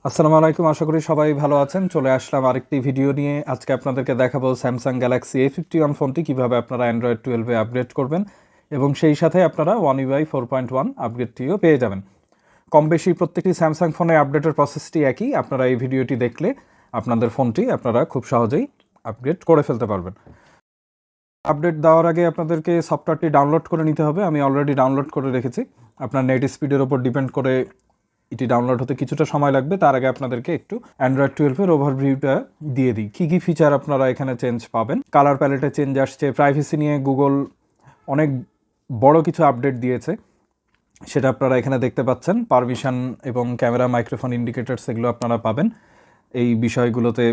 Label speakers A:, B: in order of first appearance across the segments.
A: আসসালামু আলাইকুম, আশা করি সবাই ভালো আছেন। চলে আসলাম আরেকটি ভিডিও নিয়ে। আজকে আপনাদেরকে দেখাবো স্যামসাং গ্যালাক্সি A51 ফোনটি কীভাবে আপনারা অ্যান্ড্রয়েড 12-এ আপগ্রেড করবেন এবং সেই সাথে আপনারা One UI 4.1 আপগ্রেডটিও পেয়ে যাবেন। কম বেশি প্রত্যেকটি স্যামসাং ফোনে আপডেটের প্রসেসটি একই। আপনারা এই ভিডিওটি দেখলে আপনাদের ফোনটি আপনারা খুব সহজেই আপগ্রেড করে ফেলতে পারবেন। আপডেট দেওয়ার আগে আপনাদেরকে সফটওয়্যারটি ডাউনলোড করে নিতে হবে। আমি অলরেডি ডাউনলোড করে রেখেছি। আপনার নেট স্পিডের ওপর ডিপেন্ড করে এটি ডাউনলোড হতে কিছুটা সময় লাগবে। তার আগে আপনাদেরকে একটু অ্যান্ড্রয়েড 12-এর ওভারভিউটা দিয়ে দিই। কী ফিচার আপনারা এখানে চেঞ্জ পাবেন। কালার প্যালেটে চেঞ্জ আসছে, প্রাইভেসি নিয়ে গুগল অনেক বড় কিছু আপডেট দিয়েছে, সেটা আপনারা এখানে দেখতে পাচ্ছেন। পারমিশন এবং ক্যামেরা, মাইক্রোফোন, ইন্ডিকেটার্স এগুলো আপনারা পাবেন। এই বিষয়গুলোতে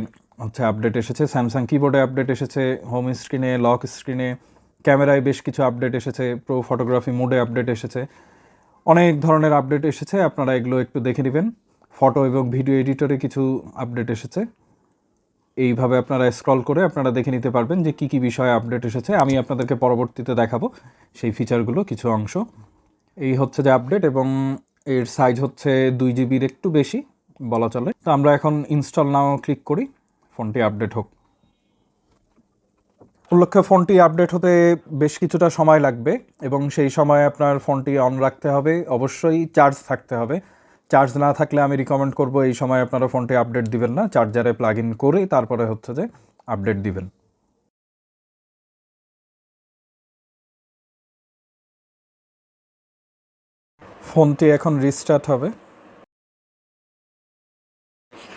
A: আপডেট এসেছে। স্যামসাং কিবোর্ডে আপডেট এসেছে, হোম স্ক্রিনে, লক স্ক্রিনে, ক্যামেরায় বেশ কিছু আপডেট এসেছে, প্রো ফটোগ্রাফি মোডে আপডেট এসেছে, অনেক ধরনের আপডেট এসেছে। আপনারা এগুলো একটু দেখে নেবেন। ফটো এবং ভিডিও এডিটরে কিছু আপডেট এসেছে। এইভাবে আপনারা স্ক্রল করে আপনারা দেখে নিতে পারবেন যে কী বিষয়ে আপডেট এসেছে। আমি আপনাদেরকে পরবর্তীতে দেখাবো সেই ফিচারগুলো কিছু অংশ। এই যে আপডেট, এবং এর সাইজ হচ্ছে 2 জিবির একটু বেশি বলা চলে। তো আমরা এখন ইনস্টল নাও ক্লিক করি, ফোনটি আপডেট হোক। উল্লেখ্য, ফোনটি আপডেট হতে বেশ কিছুটা সময় লাগবে এবং সেই সময় আপনার ফোনটি অন রাখতে হবে। অবশ্যই চার্জ থাকতে হবে। চার্জ না থাকলে আমি রিকমেন্ড করব এই সময় আপনারা ফোনটি আপডেট দিবেন না। চার্জারে প্লাগ ইন করে তারপরে যে আপডেট দিবেন। ফোনটি এখন রিস্টার্ট হবে।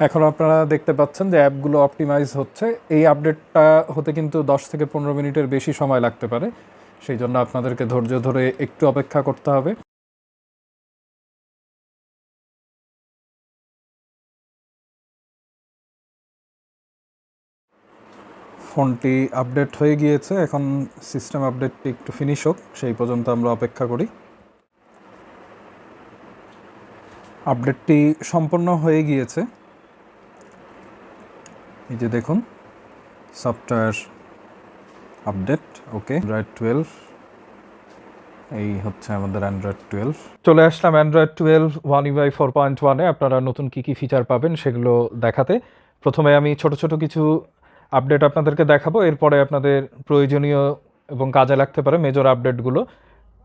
A: এখন আপনারা দেখতে পাচ্ছেন যে অ্যাপগুলো অপটিমাইজ হচ্ছে। এই আপডেটটা হতে কিন্তু 10 থেকে 15 মিনিটের বেশি সময় লাগতে পারে। সেই জন্য আপনাদেরকে ধৈর্য ধরে একটু অপেক্ষা করতে হবে। ফোনটি আপডেট হয়ে গিয়েছে। এখন সিস্টেম আপডেটটি একটু ফিনিশ হোক, সেই পর্যন্ত আমরা অপেক্ষা করি। আপডেটটি সম্পন্ন হয়ে গিয়েছে। এই যে দেখুন, সফটওয়্যার আপডেট ওকে। অ্যান্ড্রয়েড 12, এই আমাদের অ্যান্ড্রয়েড 12। চলে আসলাম অ্যান্ড্রয়েড 12 One UI 4.1-এ। আপনারা নতুন কী ফিচার পাবেন সেগুলো দেখাতে প্রথমে আমি ছোট ছোট কিছু আপডেট আপনাদেরকে দেখাবো। এরপরে আপনাদের প্রয়োজনীয় এবং কাজে লাগতে পারে মেজর আপডেটগুলো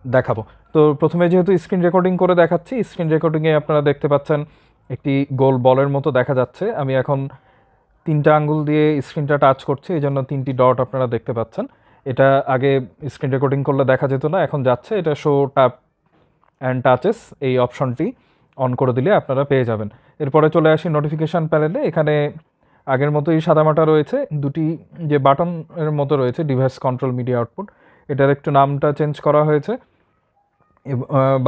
A: দেখাবো। তো প্রথমে যেহেতু স্ক্রিন রেকর্ডিং করে দেখাচ্ছি, স্ক্রিন রেকর্ডিংয়ে আপনারা দেখতে পাচ্ছেন একটি গোল বলের মতো দেখা যাচ্ছে। আমি এখন 3টা আঙ্গুল দিয়ে স্ক্রিনটা টাচ করছি, এই জন্য 3টি ডট আপনারা দেখতে পাচ্ছেন। এটা আগে স্ক্রিন রেকর্ডিং করলে দেখা যেত না, এখন যাচ্ছে। এটা শো ট্যাপ অ্যান্ড টাচেস, এই অপশনটি অন করে দিলে আপনারা পেয়ে যাবেন। এরপরে চলে আসি নোটিফিকেশান প্যানেলে। এখানে আগের মতোই সাদামাটা রয়েছে, দুটি যে বাটনের মতো রয়েছে, ডিভাইস কন্ট্রোল, মিডিয়া আউটপুট, এটার একটু নামটা চেঞ্জ করা হয়েছে।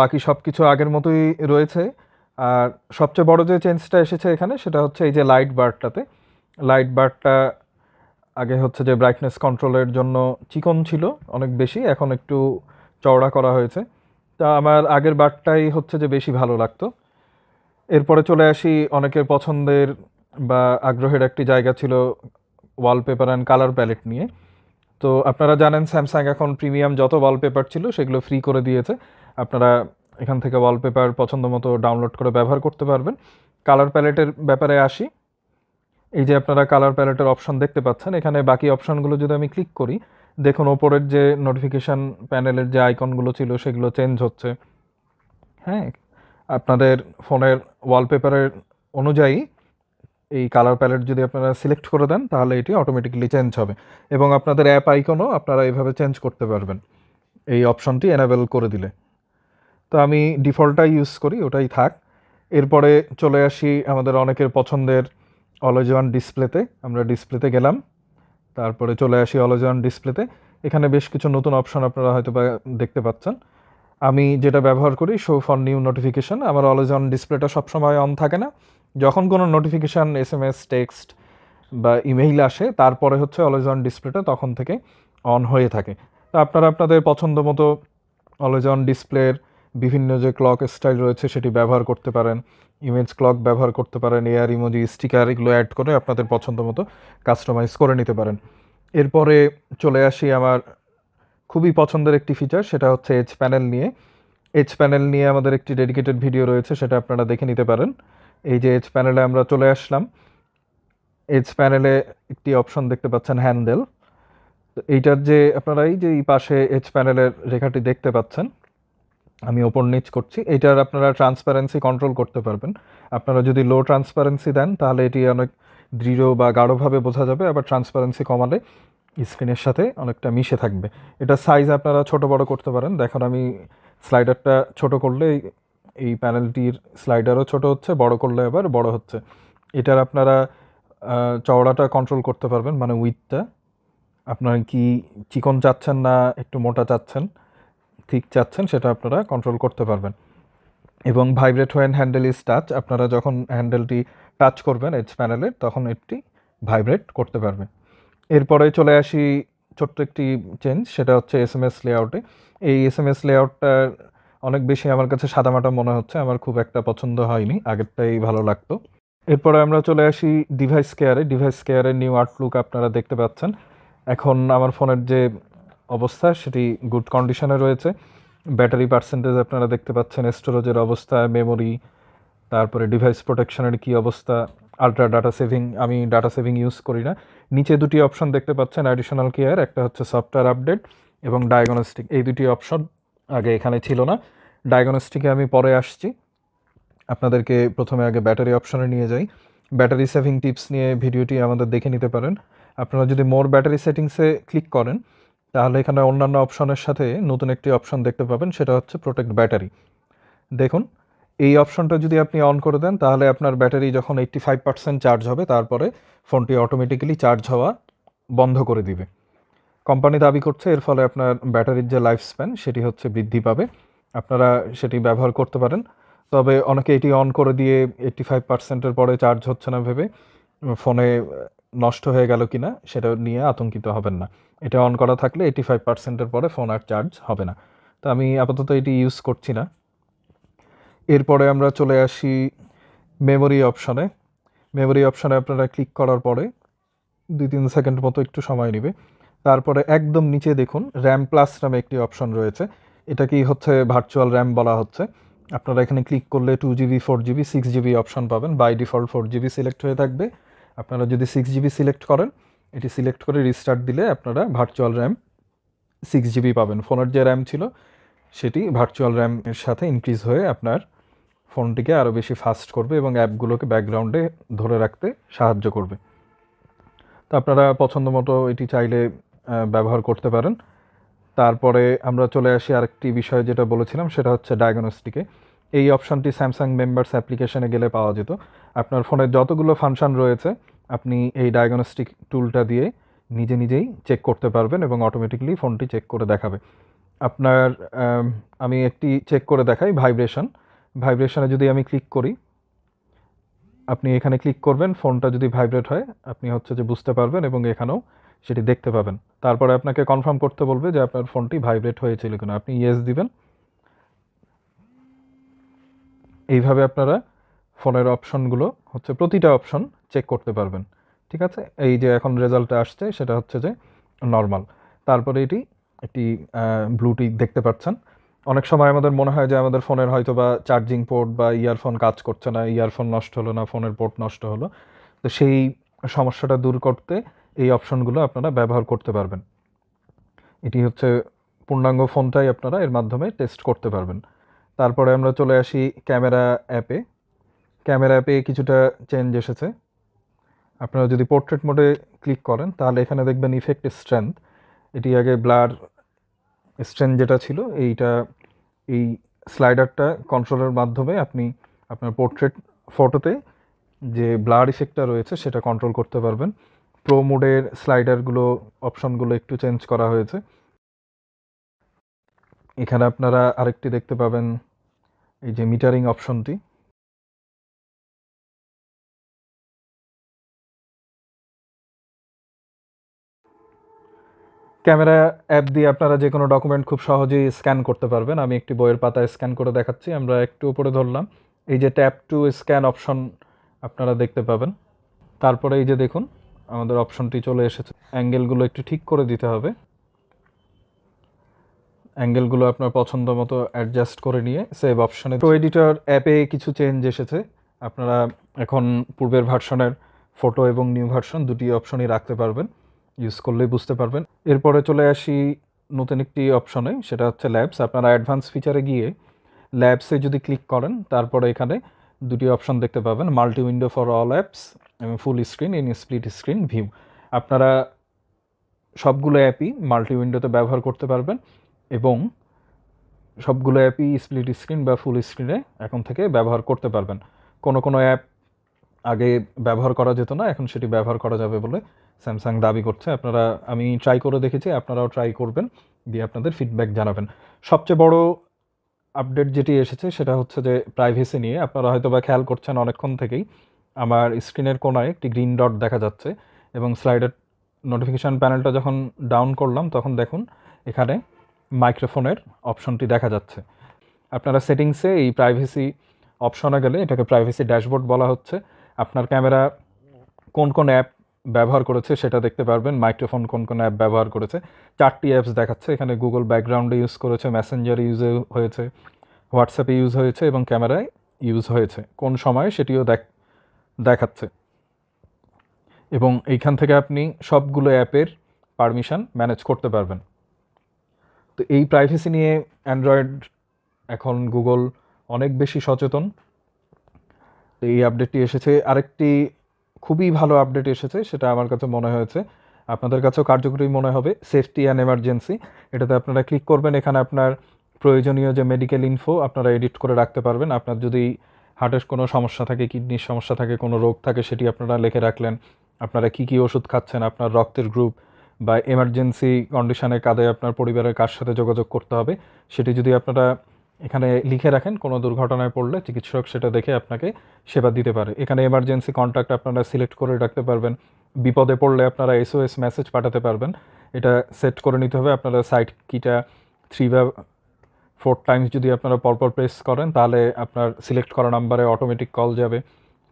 A: বাকি সব কিছু আগের মতোই রয়েছে। আর সবচেয়ে বড় যে চেঞ্জটা এসেছে এখানে, সেটা হচ্ছে এই যে লাইট বারটাতে। লাইট বারটা আগে যে ব্রাইটনেস কন্ট্রোলের জন্য চিকন ছিল অনেক বেশি, এখন একটু চওড়া করা হয়েছে। তা আমার আগের বারটাই যে বেশি ভালো লাগতো। এরপরে চলে আসি অনেকের পছন্দের বা আগ্রহের একটি জায়গা ছিল ওয়ালপেপার অ্যান্ড কালার প্যালেট নিয়ে। তো আপনারা জানেন স্যামসাং এখন প্রিমিয়াম যত ওয়ালপেপার ছিল সেগুলো ফ্রি করে দিয়েছে। আপনারা এখান থেকে ওয়ালপেপার পছন্দ মতো ডাউনলোড করে ব্যবহার করতে পারবেন। কালার প্যালেটের ব্যাপারে আসি। এই যে আপনারা কালার প্যালেটের অপশন দেখতে পাচ্ছেন, এখানে বাকি অপশনগুলো যদি আমি ক্লিক করি, দেখুন ওপরের যে নোটিফিকেশান প্যানেলের যে আইকনগুলো ছিল সেগুলো চেঞ্জ হচ্ছে। হ্যাঁ, আপনাদের ফোনের ওয়ালপেপারের অনুযায়ী এই কালার প্যালেট যদি আপনারা সিলেক্ট করে দেন তাহলে এটি অটোমেটিক্যালি চেঞ্জ হবে, এবং আপনাদের অ্যাপ আইকনও আপনারা এইভাবে চেঞ্জ করতে পারবেন এই অপশনটি এনেবেল করে দিলে। তো আমি ডিফল্টটাই ইউজ করি, ওটাই থাক। এরপরে চলে আসি আমাদের অনেকের পছন্দের অলওয়েজ অন ডিসপ্লেতে। আমরা ডিসপ্লেতে গেলাম, তারপরে চলে আসি অলওয়েজ অন ডিসপ্লেতে। এখানে বেশ কিছু নতুন অপশন আপনারা হয়তো দেখতে পাচ্ছেন। আমি যেটা ব্যবহার করি, শো ফর নিউ নোটিফিকেশান। আমার অলওয়েজ অন ডিসপ্লেটা সবসময় অন থাকে না। যখন কোনো নোটিফিকেশান, SMS, টেক্সট বা ইমেইল আসে, তারপরে অলওয়েজ অন ডিসপ্লেটা তখন থেকে অন হয়ে থাকে। তো আপনারা আপনাদের পছন্দ মতো অলওয়েজ অন ডিসপ্লের বিভিন্ন যে ক্লক স্টাইল রয়েছে সেটি ব্যবহার করতে পারেন। ইমেজ ক্লক ব্যবহার করতে পারেন, এয়ার ইমোজি, স্টিকার, এগুলো অ্যাড করে আপনাদের পছন্দ মতো কাস্টমাইজ করে নিতে পারেন। এরপরে চলে আসি আমার খুবই পছন্দের একটি ফিচার, সেটা হচ্ছে এজ প্যানেল নিয়ে। এজ প্যানেল নিয়ে আমাদের একটি ডেডিকেটেড ভিডিও রয়েছে, সেটা আপনারা দেখে নিতে পারেন। এই যে এজ প্যানেলে আমরা চলে আসলাম। এজ প্যানেলে একটি অপশন দেখতে পাচ্ছেন হ্যান্ডেল। তো এইটার যে আপনারা এই যে এই পাশে এজ প্যানেলের রেখাটি দেখতে পাচ্ছেন, আমি ওপর নিচ করছি, এইটার আপনারা ট্রান্সপারেন্সি কন্ট্রোল করতে পারবেন। আপনারা যদি লো ট্রান্সপারেন্সি দেন তাহলে এটি অনেক দৃঢ় বা গাঢ়ভাবে বোঝা যাবে, আবার ট্রান্সপারেন্সি কমালে স্ক্রিনের সাথে অনেকটা মিশে থাকবে। এটা সাইজ আপনারা ছোট বড় করতে পারেন। দেখুন আমি স্লাইডারটা ছোট করলে এই প্যানেলটির স্লাইডারও ছোট হচ্ছে, বড় করলে আবার বড় হচ্ছে। এটার আপনারা চওড়াটা কন্ট্রোল করতে পারবেন, মানে উইথটা আপনারা কি চিকন চাচ্ছেন না একটু মোটা চাচ্ছেন, ঠিক চাচ্ছেন, সেটা আপনারা কন্ট্রোল করতে পারবেন। এবং vibrate when handle is touch, আপনারা যখন হ্যান্ডেলটি টাচ করবেন এজ প্যানেলে তখন এটি ভাইব্রেট করতে পারবে। এরপরে চলে আসি ছোট্ট একটি চেঞ্জ, সেটা হচ্ছে SMS লেআউটে। এই SMS লেআউটটা অনেক বেশি আমার কাছে সাদামাটা মনে হচ্ছে, আমার খুব একটা পছন্দ হয়নি, আগেরটাই ভালো লাগতো। এরপরে আমরা চলে আসি ডিভাইস কেয়ারে। ডিভাইস কেয়ারের নিউ আউটলুক আপনারা দেখতে পাচ্ছেন। এখন আমার ফোনের যে অবস্থা সেটি গুড কন্ডিশনে রয়েছে। ব্যাটারি পার্সেন্টেজ আপনারা দেখতে পাচ্ছেন, স্টোরেজের অবস্থা, মেমোরি, তারপরে ডিভাইস প্রোটেকশনের কী অবস্থা, আলট্রা ডাটা সেভিং, আমি ডাটা সেভিং ইউজ করি না। নিচে দুটি অপশন দেখতে পাচ্ছেন অ্যাডিশনাল কেয়ার, একটা হচ্ছে সফটওয়্যার আপডেট এবং ডায়াগনস্টিক। এই দুটি অপশন আগে এখানে ছিল না, ডায়াগনস্টিকে আমি পরে আসছি। আপনাদেরকে প্রথমে আগে ব্যাটারি অপশনে নিয়ে যাই। ব্যাটারি সেভিং টিপস নিয়ে ভিডিওটি আমাদের দেখে নিতে পারেন। আপনারা যদি মোর ব্যাটারি সেটিংসে ক্লিক করেন তাহলে এখানে অন্যান্য অপশনের সাথে নতুন একটি অপশন দেখতে পাবেন, সেটা হচ্ছে প্রোটেক্ট ব্যাটারি। দেখুন এই অপশনটা যদি আপনি অন করে দেন তাহলে আপনার ব্যাটারি যখন 85% চার্জ হবে তারপরে ফোনটি অটোমেটিক্যালি চার্জ হওয়া বন্ধ করে দিবে। কোম্পানি দাবি করছে এর ফলে আপনার ব্যাটারির যে লাইফ স্প্যান সেটি হচ্ছে বৃদ্ধি পাবে। আপনারা সেটি ব্যবহার করতে পারেন। তবে অনেকে এটি অন করে দিয়ে 85%-এর পরে চার্জ হচ্ছে না ভেবে ফোনে নষ্ট হয়ে গেল কিনা সেটা নিয়ে আতঙ্কিত হবেন না। এটা অন করা থাকলে 85%-এর পরে ফোন আর চার্জ হবে না। তো আমি আপাতত এটি ইউজ করছি না। এরপরে আমরা চলে আসি মেমোরি অপশনে। মেমোরি অপশনে আপনারা ক্লিক করার পরে 2-3 সেকেন্ড মতো একটু সময় নেবে। তারপরে একদম নিচে দেখুন র্যাম প্লাস নামে একটি অপশন রয়েছে। এটাকেই হচ্ছে ভার্চুয়াল র্যাম বলা হচ্ছে। আপনারা এখানে ক্লিক করলে 2GB, 4GB, 6GB অপশন পাবেন। বাই ডিফল্ট 4GB সিলেক্ট হয়ে থাকবে। আপনারা যদি 6GB সিলেক্ট করেন, এটি সিলেক্ট করে রিস্টার্ট দিলে আপনারা ভার্চুয়াল র্যাম 6GB পাবেন। ফোনের যে র্যাম ছিল সেটি ভার্চুয়াল র্যামের সাথে ইনক্রিজ হয়ে আপনার ফোনটিকে আরও বেশি ফাস্ট করবে এবং অ্যাপগুলোকে ব্যাকগ্রাউন্ডে ধরে রাখতে সাহায্য করবে। তো আপনারা পছন্দ মতো এটি চাইলে ব্যবহার করতে পারেন। তারপরে আমরা চলে আসি আরেকটি বিষয় যেটা বলেছিলাম, সেটা হচ্ছে ডায়াগনস্টিকে। এই অপশনটি স্যামসাং মেম্বার্স অ্যাপ্লিকেশনে গেলে পাওয়া যেত। আপনার ফোনের যতগুলো ফাংশন রয়েছে আপনি এই ডায়াগনস্টিক টুলটা দিয়ে নিজেই চেক করতে পারবেন এবং অটোমেটিক্যালি ফোনটি চেক করে দেখাবে। আপনার আমি একটি চেক করে দেখাই, ভাইব্রেশনে যদি আমি ক্লিক করি, আপনি এখানে ক্লিক করবেন, ফোনটা যদি ভাইব্রেট হয় আপনি হচ্ছে যে বুঝতে পারবেন এবং এখানেও সেটি দেখতে পাবেন। তারপরে আপনাকে কনফার্ম করতে বলবে যে আপনার ফোনটি ভাইব্রেট হয়েছিল কিনা, আপনি ইয়েস দিবেন। এইভাবে আপনারা ফোনের অপশনগুলো হচ্ছে প্রতিটা অপশন চেক করতে পারবেন। ঠিক আছে, এই যে এখন রেজাল্টটা আসছে সেটা হচ্ছে যে নর্মাল। তারপরে এটি একটি ব্লুটি দেখতে পাচ্ছেন। অনেক সময় আমাদের মনে হয় যে আমাদের ফোনের হয়তো বা চার্জিং পোর্ট বা ইয়ারফোন কাজ করছে না, ইয়ারফোন নষ্ট হলো না, ফোনের পোর্ট নষ্ট হলো। তো সেই সমস্যাটা দূর করতে এই অপশনগুলো আপনারা ব্যবহার করতে পারবেন। এটি হচ্ছে পূর্ণাঙ্গ ফোনটাই আপনারা এর মাধ্যমে টেস্ট করতে পারবেন। তারপরে আমরা চলে আসি ক্যামেরা অ্যাপে। ক্যামেরা অ্যাপে কিছুটা চেঞ্জ এসেছে। আপনারা যদি পোর্ট্রেট মোডে ক্লিক করেন তাহলে এখানে দেখবেন ইফেক্ট স্ট্রেংথ। এটি আগে ব্লার স্ট্রেংথ যেটা ছিল এই স্লাইডারটা কন্ট্রোলের মাধ্যমে আপনি আপনার পোর্ট্রেট ফটোতে যে ব্লার ইফেক্টটা রয়েছে সেটা কন্ট্রোল করতে পারবেন। প্রো মোডের স্লাইডারগুলো অপশনগুলো একটু চেঞ্জ করা হয়েছে। এখানে আপনারা আরেকটি দেখতে পাবেন, এই যে মিটারিং অপশনটি। ক্যামেরা অ্যাপ দিয়ে আপনারা যে কোনো ডকুমেন্ট খুব সহজেই স্ক্যান করতে পারবেন। আমি একটি বইয়ের পাতায় স্ক্যান করে দেখাচ্ছি। আমরা একটু উপরে ধরলাম, এই যে ট্যাপ টু স্ক্যান অপশন আপনারা দেখতে পাবেন। তারপরে এই যে দেখুন আমাদের অপশনটি চলে এসেছে। অ্যাঙ্গেলগুলো একটু ঠিক করে দিতে হবে। অ্যাঙ্গেলগুলো আপনার পছন্দ মতো অ্যাডজাস্ট করে নিয়ে সেভ অপশনে। প্রো এডিটর অ্যাপে কিছু চেঞ্জ এসেছে। আপনারা এখন পূর্বের ভার্সনের ফটো এবং নিউ ভার্সন দুটি অপশনই রাখতে পারবেন, ইউজ করলেই বুঝতে পারবেন। এরপরে চলে আসি নতুন একটি অপশনে, সেটা হচ্ছে ল্যাবস। আপনারা অ্যাডভান্স ফিচারে গিয়ে ল্যাবসে যদি ক্লিক করেন তারপরে এখানে দুটি অপশন দেখতে পাবেন, multi window for all apps এবং full screen in split screen view. আপনারা সবগুলো অ্যাপই মাল্টি উইন্ডোতে ব্যবহার করতে পারবেন এবং সবগুলো অ্যাপই স্প্লিট স্ক্রিন বা ফুল স্ক্রিনে এখন থেকে ব্যবহার করতে পারবেন। কোনো অ্যাপ আগে ব্যবহার করা যেত না, এখন সেটি ব্যবহার করা যাবে বলে স্যামসাং দাবি করছে। আমি ট্রাই করে দেখেছি, আপনারাও ট্রাই করবেন, দিয়ে আপনাদের ফিডব্যাক জানাবেন। সবচেয়ে বড় আপডেট যেটি এসেছে সেটা হচ্ছে যে প্রাইভেসি নিয়ে। আপনারা হয়তো বা খেয়াল করছেন অনেকক্ষণ থেকেই আমার স্ক্রিনের কোনায় একটি গ্রিন ডট দেখা যাচ্ছে এবং স্লাইডের নোটিফিকেশান প্যানেলটা যখন ডাউন করলাম তখন দেখুন এখানে মাইক্রোফোনের অপশনটি দেখা যাচ্ছে। আপনারা সেটিংসে এই প্রাইভেসি অপশনে গেলে এটাকে প্রাইভেসি ড্যাশবোর্ড বলা হচ্ছে। আপনার ক্যামেরা কোন অ্যাপ ব্যবহার করেছে সেটা দেখতে পারবেন, মাইক্রোফোন কোন অ্যাপ ব্যবহার করেছে। 4টি অ্যাপস দেখাচ্ছে এখানে, গুগল ব্যাকগ্রাউন্ডে ইউজ করেছে, মেসেঞ্জার ইউজ হয়েছে, হোয়াটসঅ্যাপে ইউজ হয়েছে এবং ক্যামেরায় ইউজ হয়েছে কোন সময়ে সেটিও দেখাচ্ছে। এবং এইখান থেকে আপনি সবগুলো অ্যাপের পারমিশন ম্যানেজ করতে পারবেন। তো এই প্রাইভেসি নিয়ে অ্যান্ড্রয়েড এখন গুগল অনেক বেশি সচেতন। তো এই আপডেটটি এসেছে। আরেকটি খুবই ভালো আপডেট এসেছে, সেটা আমার কাছে মনে হয়েছে আপনাদের কাছেও কার্যকরী মনে হবে, সেফটি অ্যান্ড এমার্জেন্সি। এটাতে আপনারা ক্লিক করবেন, এখানে আপনার প্রয়োজনীয় যে মেডিকেল ইনফো আপনারা এডিট করে রাখতে পারবেন। আপনার যদি হার্টের কোনো সমস্যা থাকে, কিডনির সমস্যা থাকে, কোনো রোগ থাকে, সেটি আপনারা লিখে রাখলেন। আপনারা কী ওষুধ খাচ্ছেন, আপনার রক্তের গ্রুপ বা এমার্জেন্সি কন্ডিশনে কাঁধে আপনার পরিবারের কার সাথে যোগাযোগ করতে হবে সেটি যদি আপনারা এখানে লিখে রাখেন, কোনো দুর্ঘটনায় পড়লে চিকিৎসক সেটা দেখে আপনাকে সেবা দিতে পারে। এখানে এমার্জেন্সি কন্ট্যাক্ট আপনারা সিলেক্ট করে রাখতে পারবেন। বিপদে পড়লে আপনারা SOS মেসেজ পাঠাতে পারবেন। এটা সেট করে নিতে হবে। আপনারা সাইড কিটা 3 বা 4 টাইমস যদি আপনারা পরপর প্রেস করেন তাহলে আপনার সিলেক্ট করা নাম্বারে অটোমেটিক কল যাবে,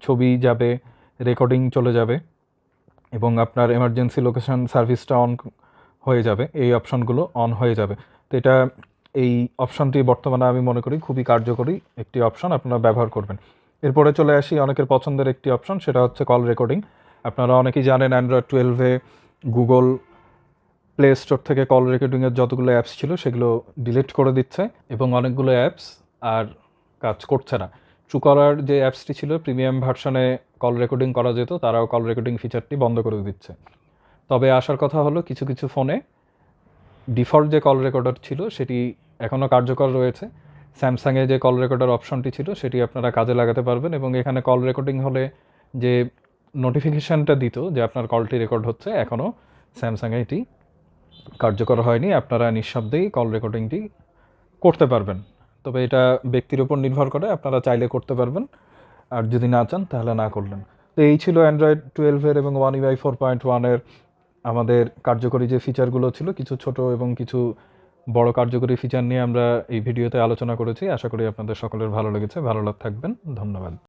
A: ছবি যাবে, রেকর্ডিং চলে যাবে এবং আপনার এমার্জেন্সি লোকেশন সার্ভিসটা অন হয়ে যাবে। এই অপশনগুলো অন হয়ে যাবে। তো এই অপশনটি বর্তমানে আমি মনে করি খুবই কার্যকরী একটি অপশন, আপনারা ব্যবহার করবেন। এরপরে চলে আসি অনেকের পছন্দের একটি অপশন, সেটা হচ্ছে কল রেকর্ডিং। আপনারা অনেকেই জানেন অ্যান্ড্রয়েড 12-এ গুগল প্লে স্টোর থেকে কল রেকর্ডিংয়ের যতগুলো অ্যাপস ছিল সেগুলো ডিলিট করে দিচ্ছে এবং অনেকগুলো অ্যাপস আর কাজ করছে না। ট্রুকলার যে অ্যাপসটি ছিল প্রিমিয়াম ভার্সনে কল রেকর্ডিং করা যেত, তারাও কল রেকর্ডিং ফিচারটি বন্ধ করে দিচ্ছে। তবে আসার কথা হলো কিছু ফোনে ডিফল্ট যে কল রেকর্ডার ছিল সেটি এখনও কার্যকর রয়েছে। স্যামসাংয়ে যে কল রেকর্ডার অপশনটি ছিল সেটি আপনারা কাজে লাগাতে পারবেন এবং এখানে কল রেকর্ডিং হলে যে নোটিফিকেশানটা দিত যে আপনার কলটি রেকর্ড হচ্ছে, এখনও স্যামসাংয়ে এটি কার্যকর হয়নি। আপনারা নিঃশব্দেই কল রেকর্ডিংটি করতে পারবেন। তবে এটা ব্যক্তির উপর নির্ভর করে, আপনারা চাইলে করতে পারবেন আর যদি না চান তাহলে না করলেন। তো এই ছিল অ্যান্ড্রয়েড 12-এর এবং One UI 4.1-এর আমাদের কার্যকরী যে ফিচারগুলো ছিল। কিছু ছোট এবং কিছু বড় কার্যকরী ফিচার নিয়ে আমরা এই ভিডিওতে আলোচনা করেছি। আশা করি আপনাদের সকলের ভালো লেগেছে। ভালো থাকবেন। ধন্যবাদ।